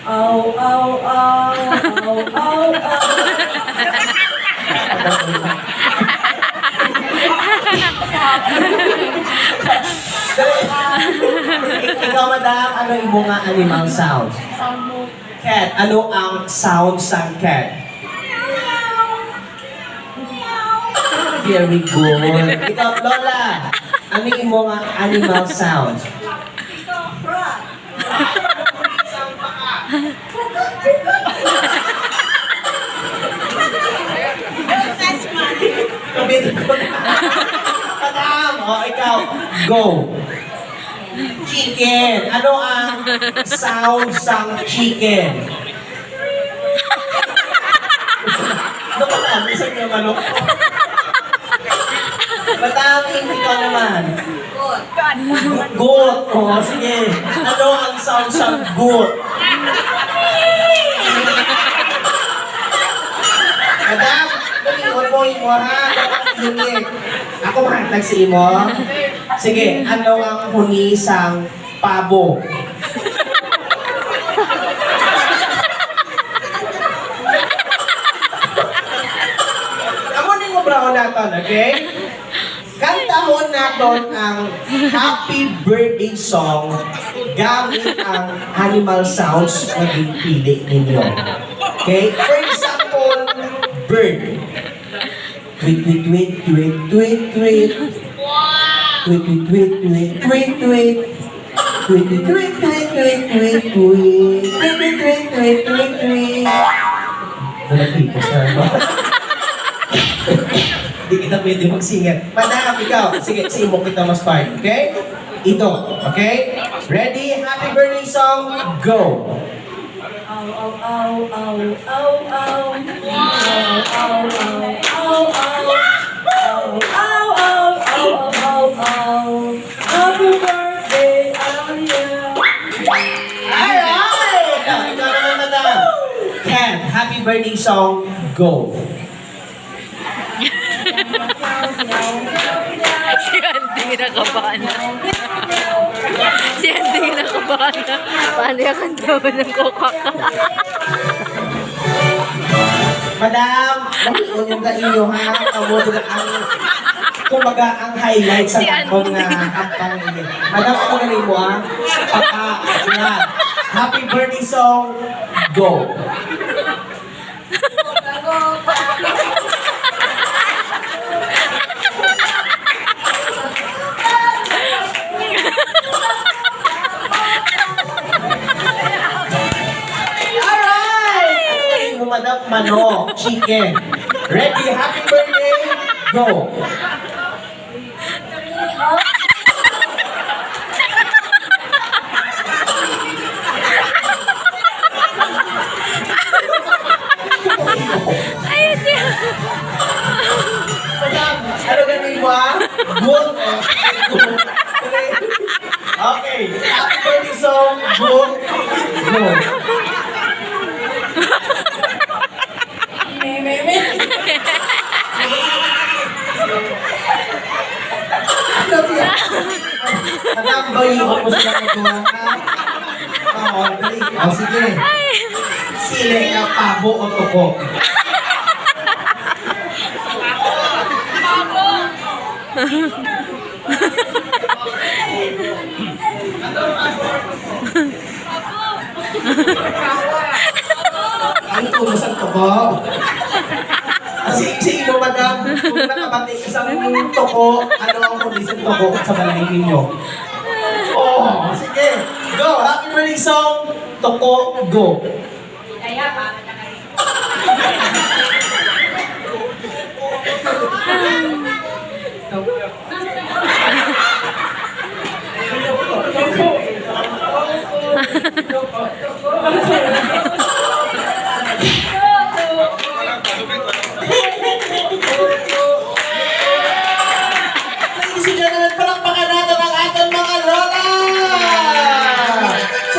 Ow, ow, ow, ow, ow, ow. Ikaw, madam, ano yung mga animal sounds? Cat. Ano ang sound sa cat? Very good. Ikaw, Lola, ano yung mga animal sounds? Madam, ikaw, go. Chicken. Ano ang sound sa chicken? Ano ba na? Isang yung manok. Madam, ikaw naman. Goat. O, sige. Ano ang sound sa goat? Madam, nalingon mo imo ha. Huni. Ako mahantag si imo. Sige, ano ang huni sang pabo? Amo ning mo brown naton, okay? Kantahon naton ang happy birthday song gamit ang animal sounds na ginpili ninyo. Okay? For example, bird. Tweet, tweet, tweet, tweet, tweet, tweet. Tweet, tweet, tweet, tweet, tweet, tweet. Tweet, tweet, tweet, tweet, tweet, tweet, tweet. Tweet, tweet, tweet, tweet, tweet, tweet. Walang pipos na ba? Hindi kita pwede mag-singer. Madam, ikaw. Sige, simo kita mas part. Okay? Ito. Okay? Ready? Happy birthday song. Go! Ow, ow, ow, ow, ow, ow. Ow, ow, ow, ow, ow. Ow, ow, ow, ow, ow, ow. Happy birthday, Alia. Alright! Ikaw naman, madam. Ken, happy birthday song. Go! Si Andy nakabahan na. Si Andy nakabahan na. Paano yung kantaman ng kokaka? Madam, nakiyon yung ka-iyo ha. Kamuto na ang kumbaga ang highlight sa takong na kampang ini. Madam, ano galing mo ha? Yan. Happy birthday song. Go! Alright! Madam, manok, chicken. Ready? Happy birthday. Go! Ayun niya. Madam, ano galing mo ha? Good. Okay. Happy birthday song. Good. Go. Me, me, me. Ano siya? Madam, bayuhan mo sila magawa ka. Oo, dali. O, sige. Sili ka, pabo o toko. Ang tulos ang toko. Sige mo, madam, kung nakabati ka sa toko, ano ang tulis ang toko sa balay ninyo? Oh, sige. Go! Happy birthday song. Toko, go.